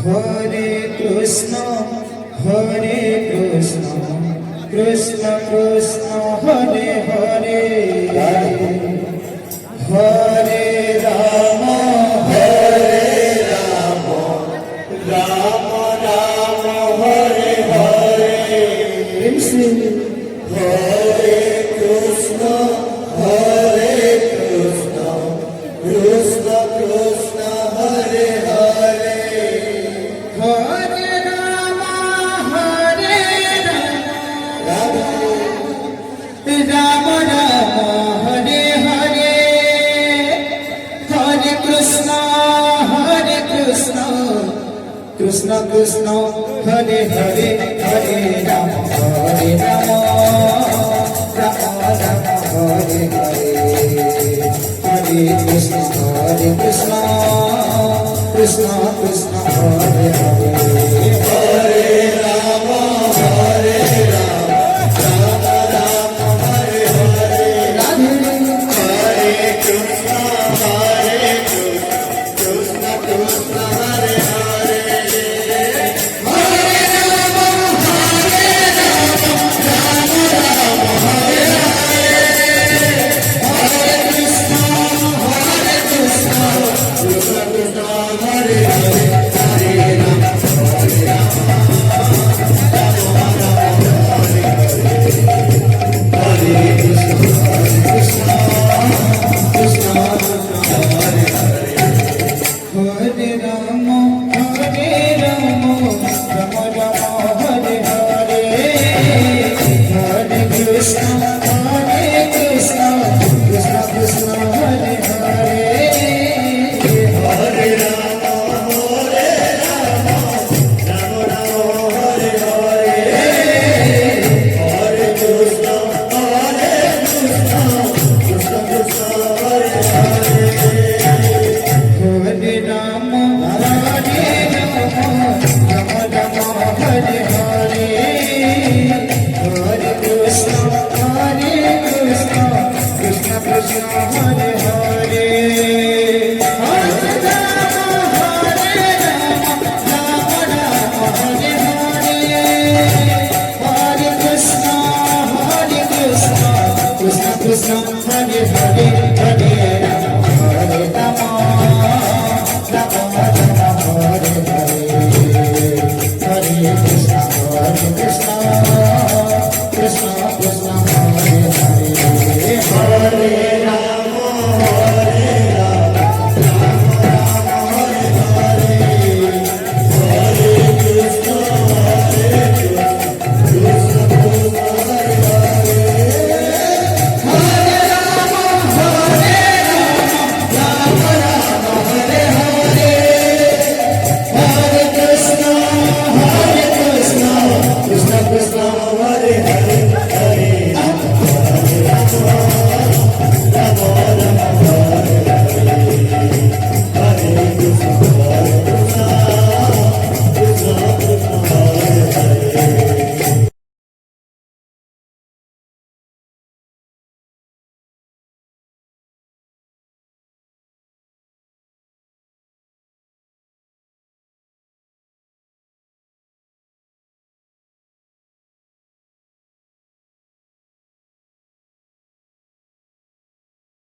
Hare Krishna, Krishna Krishna, Hare Hare, Hare Rama, Rama Rama, Hare Hare. Hare Krishna, Krishna Krishna, Hare Hare. Hare Rama, Rama Rama, Hare Hare. Hare Krishna, Krishna Krishna, Hare Hare. Hare Rama, Rama Rama, Hare Hare. Hare Krishna, Krishna Krishna, Hare